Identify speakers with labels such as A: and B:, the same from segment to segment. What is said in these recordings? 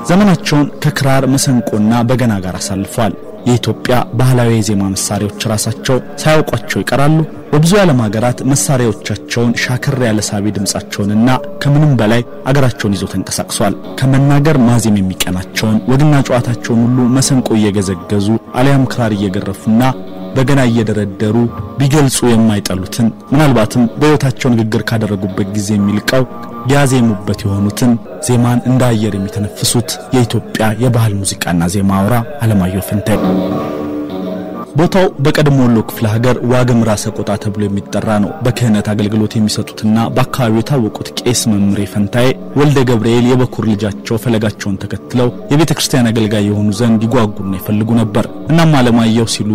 A: ዘመናቸውን ከክራር መሰንቆና በገና ጋር አሳልፈዋል። የኢትዮጵያ ባህላዊ የዜማ መሳሪያዎች ራሳቸው ሳያውቋቸው ይቀራሉ። በብዙ ዓለም ሀገራት መሳሪያዎቻቸውን ሻከር ያለ ሳቢ ድምጻቸውንና ከምንም በላይ አገራቸውን ይዘው ተንቀሳቅሰዋል። ከመናገር ማዜም የሚቀናቸውን ወግና ጨዋታቸውን ሁሉ መሰንቆ እየገዘገዙ አሊያም ክራር እየገረፉና በገና እየደረደሩ ቢገልጹ የማይጠሉትን ምናልባትም በህይወታቸው ንግግር ካደረጉበት ጊዜ የሚልቀው ያዜሙበት የሆኑትን ዜማን እንደ አየር የሚተነፍሱት የኢትዮጵያ የባህል ሙዚቃና ዜማ አውራ አለማየሁ ፈንታዬ ቦታው በቀድሞ ወሎ ክፍለ ሀገር ዋግምራ ሰቆጣ ተብሎ የሚጠራ ነው። በክህነት አገልግሎት የሚሰጡትና በአካባቢው የታወቁት ቄስ መምሬ ፈንታዬ ወልደ ገብርኤል የበኩር ልጃቸው ፈለጋቸውን ተከትለው የቤተክርስቲያን አገልጋይ የሆኑ ዘንድ ይጓጉና ይፈልጉ ነበር። እናም አለማየሁ ሲሉ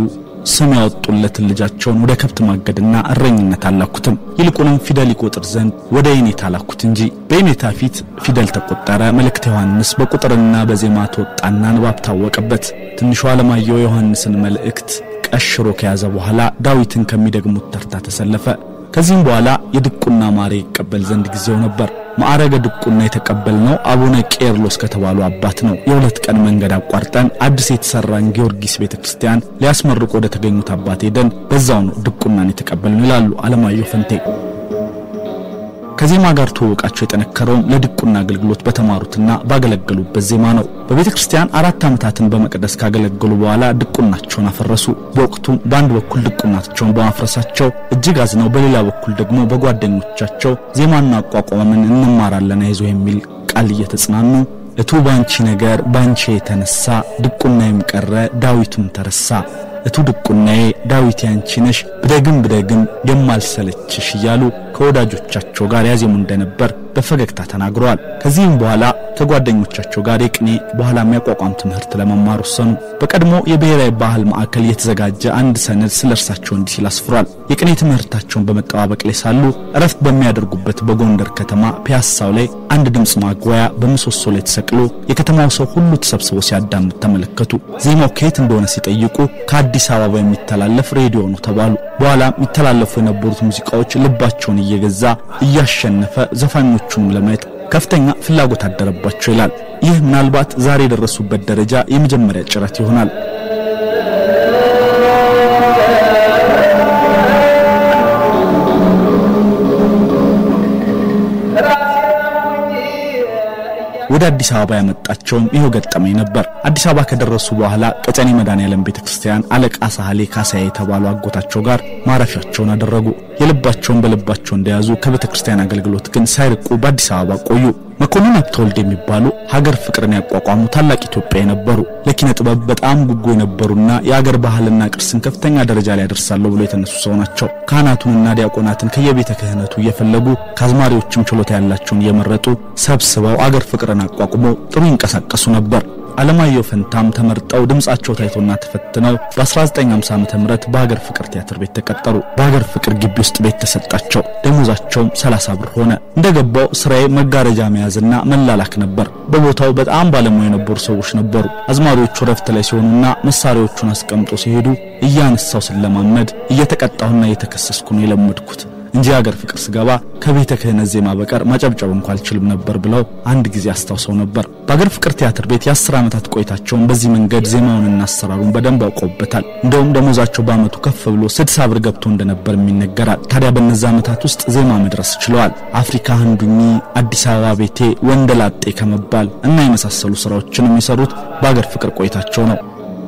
A: ስም ያወጡለትን ልጃቸውን ወደ ከብት ማገድና እረኝነት አላኩትም። ይልቁንም ፊደል ይቆጥር ዘንድ ወደ የኔታ አላኩት እንጂ በየኔታ ፊት ፊደል ተቆጠረ። መልእክተ ዮሐንስ በቁጥርና በዜማ ተወጣና ንባብ ታወቀበት። ትንሹ አለማየሁ ዮሐንስን መልእክት ቀሽሮ ከያዘ በኋላ ዳዊትን ከሚደግሙት ተርታ ተሰለፈ። ከዚህም በኋላ የድቁና ማዕረግ ይቀበል ዘንድ ጊዜው ነበር። ማዕረገ ድቁና የተቀበልነው አቡነ ቄርሎስ ከተባሉ አባት ነው። የሁለት ቀን መንገድ አቋርጠን አዲስ የተሰራን ጊዮርጊስ ቤተክርስቲያን ሊያስመርቁ ወደ ተገኙት አባት ሄደን በዛው ነው ድቁናን የተቀበልነው ይላሉ አለማየሁ ፈንታዬ። ከዜማ ጋር ተወቃቸው የጠነከረውም ለድቁና አገልግሎት በተማሩትና ባገለገሉበት ዜማ ነው። በቤተክርስቲያን 4 ዓመታትን በመቅደስ ካገለገሉ በኋላ ድቁናቸውን አፈረሱ። በወቅቱ በአንድ በኩል ድቁናቸውን በማፍረሳቸው እጅግ አዝነው፣ በሌላ በኩል ደግሞ በጓደኞቻቸው ዜማና አቋቋምን እንማራለን አይዞ የሚል ቃል እየተጽናኑ እቱ ባንቺ ነገር ባንቺ የተነሳ ድቁናዬም ቀረ ዳዊቱም ተረሳ እቱ ድቁናዬ ዳዊት ያንቺ ነሽ ብደግም የማልሰለችሽ እያሉ ከወዳጆቻቸው ጋር ያዜሙ እንደነበር በፈገግታ ተናግረዋል። ከዚህም በኋላ ከጓደኞቻቸው ጋር የቅኔ በኋላ የሚያቋቋም ትምህርት ለመማር ወሰኑ። በቀድሞ የብሔራዊ ባህል ማዕከል የተዘጋጀ አንድ ሰነድ ስለርሳቸው እንዲህ ሲል አስፍሯል። የቅኔ ትምህርታቸውን በመጠባበቅ ላይ ሳሉ እረፍት በሚያደርጉበት በጎንደር ከተማ ፒያሳው ላይ አንድ ድምጽ ማጓያ በምሰሶ ላይ ተሰቅሎ የከተማው ሰው ሁሉ ተሰብስቦ ሲያዳምጥ ተመለከቱ። ዜማው ከየት እንደሆነ ሲጠይቁ ከአዲስ አበባ የሚተላለፍ ሬዲዮ ነው ተባሉ። በኋላ የሚተላለፉ የነበሩት ሙዚቃዎች ልባቸውን እየገዛ እያሸነፈ ዘፋኞቹን ለማየት ከፍተኛ ፍላጎት አደረባቸው ይላል። ይህ ምናልባት ዛሬ የደረሱበት ደረጃ የመጀመሪያ ጭረት ይሆናል። ወደ አዲስ አበባ ያመጣቸውም ይሄው ገጠመኝ ነበር። አዲስ አበባ ከደረሱ በኋላ ቀጨኔ መድኃኔዓለም ቤተክርስቲያን አለቃ ሳህሌ ካሳዬ የተባሉ አጎታቸው ጋር ማረፊያቸውን አደረጉ። የልባቸውን በልባቸው እንደያዙ ከቤተክርስቲያን አገልግሎት ግን ሳይርቁ በአዲስ አበባ ቆዩ። መኮንን ሀብተወልድ የሚባሉ ሀገር ፍቅርን ያቋቋሙ ታላቅ ኢትዮጵያዊ ነበሩ። ለኪነ ጥበብ በጣም ጉጉ የነበሩና የሀገር ባህልና ቅርስን ከፍተኛ ደረጃ ላይ ያደርሳሉ ብለው የተነሱ ሰው ናቸው። ካህናቱንና ዲያቆናትን ከየቤተ ክህነቱ እየፈለጉ ካዝማሪዎችም ችሎታ ያላቸውን እየመረጡ ሰብስበው አገር ፍቅርን አቋቁሞ ጥሩ ይንቀሳቀሱ ነበር። አለማየሁ ፈንታም ተመርጠው ድምጻቸው ታይቶና ተፈትነው በ1950 ዓመተ ምህረት በሀገር ፍቅር ቲያትር ቤት ተቀጠሩ። በሀገር ፍቅር ግቢ ውስጥ ቤት ተሰጣቸው። ደሞዛቸው 30 ብር ሆነ። እንደገባው ስራዬ መጋረጃ መያዝና መላላክ ነበር። በቦታው በጣም ባለሙያ የነበሩ ሰዎች ነበሩ። አዝማሪዎቹ ረፍት ላይ ሲሆኑና መሳሪያዎቹን አስቀምጦ ሲሄዱ እያነሳው ስለማመድ እየተቀጣሁና እየተከሰስኩ ነው የለመድኩት እንጂ ሀገር ፍቅር ስገባ ከቤተ ክህነት ዜማ በቀር ማጨብጨብ እንኳን አልችልም ነበር ብለው አንድ ጊዜ አስታውሰው ነበር። በሀገር ፍቅር ቲያትር ቤት የ10 ዓመታት ቆይታቸውን በዚህ መንገድ ዜማውንና አሰራሩን በደንብ አውቀውበታል። እንደውም ደሞዛቸው በአመቱ ከፍ ብሎ 60 ብር ገብቶ እንደነበር ይነገራል። ታዲያ በእነዛ ዓመታት ውስጥ ዜማ መድረስ ችለዋል። አፍሪካ አንዱኝ፣ አዲስ አበባ ቤቴ፣ ወንደላጤ ከመባል እና የመሳሰሉ ስራዎችን የሚሰሩት በሀገር ፍቅር ቆይታቸው ነው።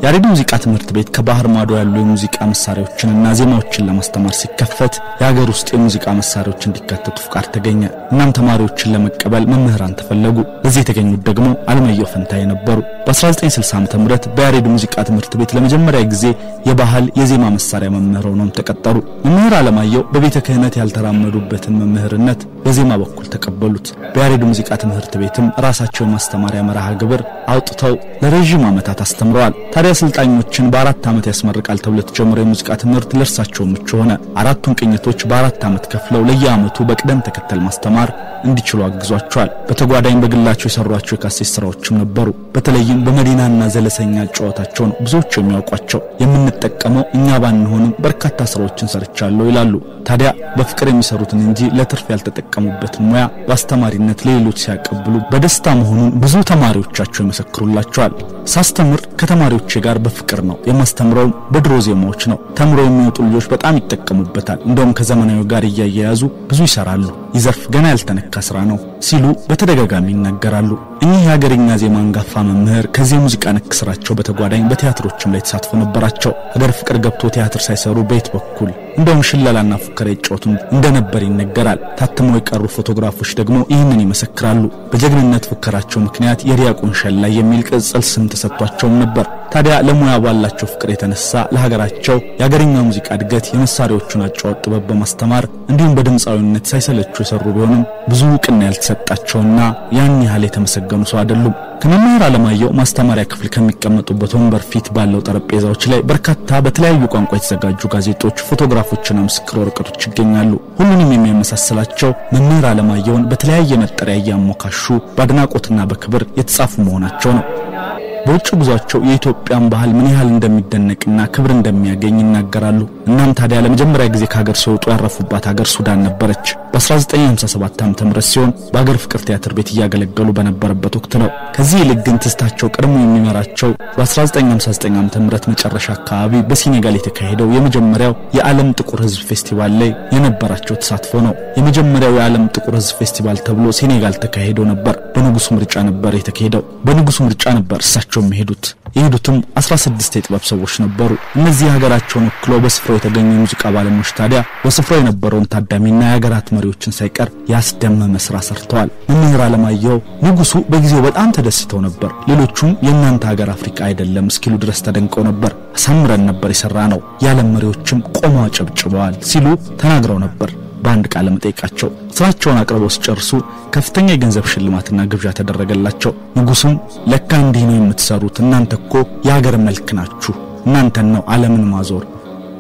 A: ያሬድ ሙዚቃ ትምህርት ቤት ከባህር ማዶ ያሉ የሙዚቃ መሳሪያዎችንና ዜማዎችን ለማስተማር ሲከፈት የሀገር ውስጥ የሙዚቃ መሳሪያዎች እንዲካተቱ ፍቃድ ተገኘ። እናም ተማሪዎችን ለመቀበል መምህራን ተፈለጉ። ለዚህ የተገኙት ደግሞ አለማየሁ ፈንታዬ ነበሩ። በ1960 ዓ.ም በያሬድ ሙዚቃ ትምህርት ቤት ለመጀመሪያ ጊዜ የባህል የዜማ መሳሪያ መምህር ሆነው ተቀጠሩ። መምህር አለማየሁ በቤተ ክህነት ያልተራመዱበትን መምህርነት በዜማ በኩል ተቀበሉት። በያሬድ ሙዚቃ ትምህርት ቤትም ራሳቸው ማስተማሪያ መርሃ ግብር አውጥተው ለረጅም ዓመታት አስተምረዋል። ታዲያ አሰልጣኞችን በ4 ዓመት ያስመርቃል ተብሎ የተጀመረው የሙዚቃ ትምህርት ለእርሳቸው ምቹ ሆነ። 4ቱን ቅኝቶች በ4 ዓመት ከፍለው ለየዓመቱ በቅደም ተከተል ማስተማር እንዲችሉ አግዟቸዋል። በተጓዳኝ በግላቸው የሰሯቸው የካሴት ስራዎችም ነበሩ። በተለይም በመዲናና ዘለሰኛ ጨዋታቸው ነው ብዙዎች የሚያውቋቸው። የምንጠቀመው እኛ ባንሆንም በርካታ ስራዎችን ሰርቻለሁ ይላሉ። ታዲያ በፍቅር የሚሰሩትን እንጂ ለትርፍ ያልተጠቀሙበትን ሙያ በአስተማሪነት ለሌሎች ሲያቀብሉ በደስታ መሆኑን ብዙ ተማሪዎቻቸው ይመሰክሩላቸዋል። ሳስተምር ከተማሪዎቼ ጋር በፍቅር ነው የማስተምረው፣ በድሮ ዜማዎች ነው። ተምረው የሚወጡ ልጆች በጣም ይጠቀሙበታል። እንደውም ከዘመናዊ ጋር እያያያዙ ብዙ ይሰራሉ። ይዘርፍ ገና ያልተነካ ስራ ነው ሲሉ በተደጋጋሚ ይናገራሉ። እኚህ የሀገርኛ ዜማ አንጋፋ መምህር ከዚህ ሙዚቃ ነክ ስራቸው በተጓዳኝ በቲያትሮችም ላይ ተሳትፎ ነበራቸው። ሀገር ፍቅር ገብቶ ቲያትር ሳይሰሩ በየት በኩል እንደውም ሽለላና ፉከራ ይጫወቱ እንደነበር ይነገራል። ታትመው የቀሩ ፎቶግራፎች ደግሞ ይህንን ይመሰክራሉ። በጀግንነት ፉከራቸው ምክንያት የዲያቆን ሸላይ የሚል ቅጽል ስም ተሰጥቷቸውም ነበር። ታዲያ ለሙያ ባላቸው ፍቅር የተነሳ ለሀገራቸው የሀገርኛ ሙዚቃ እድገት የመሳሪያዎቹን አጫዋወት ጥበብ በማስተማር እንዲሁም በድምጻዊነት ሳይሰለቹ የሰሩ ቢሆንም ብዙ ዕውቅና ያልተሰጣቸውና ያን ያህል የተመሰገኑ ሰው አይደሉም። ከመምህር አለማየሁ ማስተማሪያ ክፍል ከሚቀመጡበት ወንበር ፊት ባለው ጠረጴዛዎች ላይ በርካታ በተለያዩ ቋንቋ የተዘጋጁ ጋዜጦች፣ ፎቶግራፎችና ምስክር ወረቀቶች ይገኛሉ። ሁሉንም የሚያመሳስላቸው መምህር አለማየሁን በተለያየ መጠሪያ ያሞካሹ በአድናቆትና በክብር የተጻፉ መሆናቸው ነው። በውጭ ጉዟቸው የኢትዮጵያን ባህል ምን ያህል እንደሚደነቅና ክብር እንደሚያገኝ ይናገራሉ። እናም ታዲያ ለመጀመሪያ ጊዜ ከሀገር ሲወጡ ያረፉባት ሀገር ሱዳን ነበረች። በ1957 ዓ.ም ሲሆን በሀገር ፍቅር ቲያትር ቤት እያገለገሉ በነበረበት ወቅት ነው። ከዚህ ይልቅ ግን ትስታቸው ቀድሞ የሚመራቸው በ1959 ዓ.ም መጨረሻ አካባቢ በሴኔጋል የተካሄደው የመጀመሪያው የዓለም ጥቁር ሕዝብ ፌስቲቫል ላይ የነበራቸው ተሳትፎ ነው። የመጀመሪያው የዓለም ጥቁር ሕዝብ ፌስቲቫል ተብሎ ሴኔጋል ተካሄዶ ነበር። በንጉሱ ምርጫ ነበር የተካሄደው። በንጉሱ ምርጫ ነበር እሳቸው የሄዱትም 16 የጥበብ ሰዎች ነበሩ። እነዚህ ሀገራቸውን ወክለው በስፍራው የተገኙ ሙዚቃ ባለሙያዎች ታዲያ በስፍራው የነበረውን ታዳሚና የሀገራት መሪዎችን ሳይቀር ያስደመመ ስራ ሰርተዋል። መምህር አለማየሁ ንጉሱ በጊዜው በጣም ተደስተው ነበር። ሌሎቹም የእናንተ ሀገር አፍሪካ አይደለም እስኪሉ ድረስ ተደንቀው ነበር። አሳምረን ነበር የሰራነው፣ የዓለም መሪዎችም ቆመው አጨብጭበዋል ሲሉ ተናግረው ነበር። በአንድ ቃለ መጠይቃቸው ስራቸውን አቅርበው ሲጨርሱ ከፍተኛ የገንዘብ ሽልማትና ግብዣ ተደረገላቸው። ንጉሱም ለካ እንዲህ ነው የምትሰሩት፣ እናንተ እኮ የሀገር መልክ ናችሁ፣ እናንተን ነው ዓለምን ማዞር፣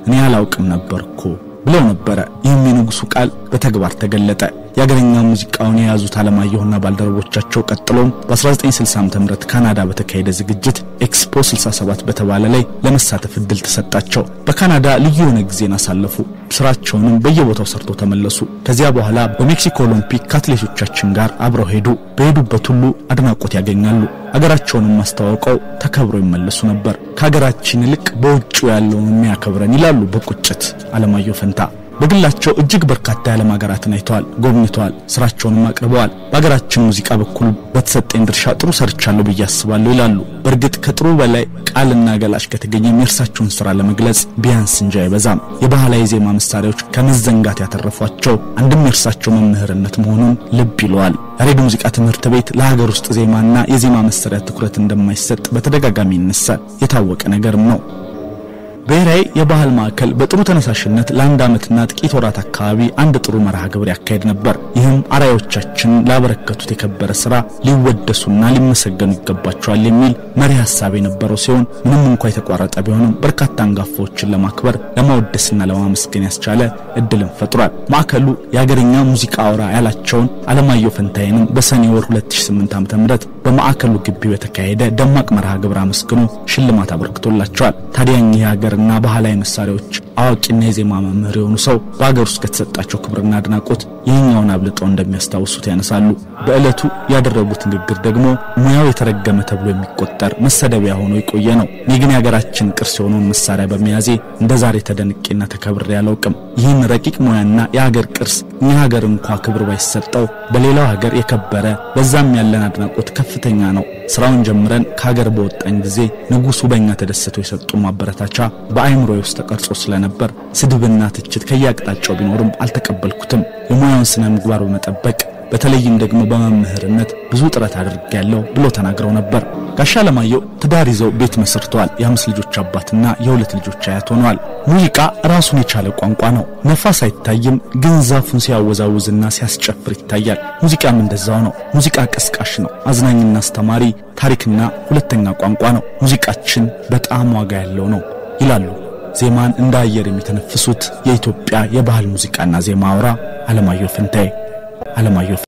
A: እኔ አላውቅም ነበርኩ ብለው ነበር። ይህም የንጉሱ ቃል በተግባር ተገለጠ። የሀገርኛ ሙዚቃውን የያዙት አለማየሁና ባልደረቦቻቸው ቀጥሎም በ1960 ዓ.ም ካናዳ በተካሄደ ዝግጅት ኤክስፖ 67 በተባለ ላይ ለመሳተፍ እድል ተሰጣቸው። በካናዳ ልዩ የሆነ ጊዜን አሳለፉ። ስራቸውንም በየቦታው ሰርተው ተመለሱ። ከዚያ በኋላ በሜክሲኮ ኦሎምፒክ ከአትሌቶቻችን ጋር አብረው ሄዱ። በሄዱበት ሁሉ አድናቆት ያገኛሉ። ሀገራቸውንም ማስተዋወቀው ተከብረው ይመለሱ ነበር። ከሀገራችን ይልቅ በውጭው ያለውን የሚያከብረን ይላሉ በቁጭት አለማየሁ ፈንታ። በግላቸው እጅግ በርካታ የዓለም ሀገራትን አይተዋል፣ ጎብኝተዋል፣ ስራቸውንም አቅርበዋል። በሀገራችን ሙዚቃ በኩል በተሰጠኝ ድርሻ ጥሩ ሰርቻለሁ ብዬ አስባለሁ ይላሉ። በእርግጥ ከጥሩ በላይ ቃልና ገላጭ ከተገኘ የእርሳቸውን ስራ ለመግለጽ ቢያንስ እንጂ አይበዛም። የባህላዊ ዜማ መሳሪያዎች ከመዘንጋት ያተረፏቸው አንድም የእርሳቸው መምህርነት መሆኑን ልብ ይለዋል። ያሬድ ሙዚቃ ትምህርት ቤት ለሀገር ውስጥ ዜማና የዜማ መሳሪያ ትኩረት እንደማይሰጥ በተደጋጋሚ ይነሳል፣ የታወቀ ነገርም ነው። ብሔራዊ የባህል ማዕከል በጥሩ ተነሳሽነት ለአንድ ዓመትና ጥቂት ወራት አካባቢ አንድ ጥሩ መርሃ ግብር ያካሄድ ነበር። ይህም አራዮቻችን ላበረከቱት የከበረ ስራ ሊወደሱና ሊመሰገኑ ይገባቸዋል የሚል መሪ ሐሳብ የነበረው ሲሆን ምንም እንኳን የተቋረጠ ቢሆንም በርካታ አንጋፋዎችን ለማክበር ለማወደስና ለማመስገን ያስቻለ እድልን ፈጥሯል። ማዕከሉ የሀገርኛ ሙዚቃ አውራ ያላቸውን አለማየሁ ፈንታዬንም በሰኔ ወር 2008 ዓ.ም በማዕከሉ ግቢ በተካሄደ ደማቅ መርሃ ግብር አመስግኖ ሽልማት አበርክቶላቸዋል። ታዲያ የሀገርና ባህላዊ መሳሪያዎች አዋቂና የዜማ መምህር የሆኑ ሰው በአገር ውስጥ ከተሰጣቸው ክብርና አድናቆት ይህኛውን አብልጠው እንደሚያስታውሱት ያነሳሉ። በእለቱ ያደረጉት ንግግር ደግሞ ሙያው የተረገመ ተብሎ የሚቆጠር መሰደቢያ ሆኖ የቆየ ነው። ግን የሀገራችን ቅርስ የሆነውን መሳሪያ በመያዜ እንደዛሬ ተደንቄና ተከብሬ ያላውቅም። ይህን ረቂቅ ሙያና የሀገር ቅርስ እኛ ሀገር እንኳን ክብር ባይሰጠው በሌላው ሀገር የከበረ በዛም ያለን አድናቆት ከፍተኛ ነው። ስራውን ጀምረን ከሀገር በወጣን ጊዜ ንጉሱ በእኛ ተደስተው የሰጡ ማበረታቻ በአይምሮዬ ውስጥ ተቀርጾ ስለነበር ስድብና ትችት ከያቅጣጫው ቢኖርም አልተቀበልኩትም። የሙያውን ስነ ምግባር በመጠበቅ በተለይም ደግሞ በመምህርነት ብዙ ጥረት አድርጌያለሁ ብሎ ተናግረው ነበር። ጋሽ አለማየሁ ትዳር ይዘው ቤት መስርተዋል። የአምስት ልጆች አባትና የሁለት ልጆች አያት ሆነዋል። ሙዚቃ ራሱን የቻለ ቋንቋ ነው። ነፋስ አይታይም፣ ግን ዛፉን ሲያወዛውዝና ሲያስጨፍር ይታያል። ሙዚቃም እንደዛው ነው። ሙዚቃ ቀስቃሽ ነው፣ አዝናኝና አስተማሪ፣ ታሪክና ሁለተኛ ቋንቋ ነው። ሙዚቃችን በጣም ዋጋ ያለው ነው ይላሉ ዜማን እንደ አየር የሚተነፍሱት የኢትዮጵያ የባህል ሙዚቃና ዜማ አውራ አለማየሁ ፈንታዬ። አለማየሁ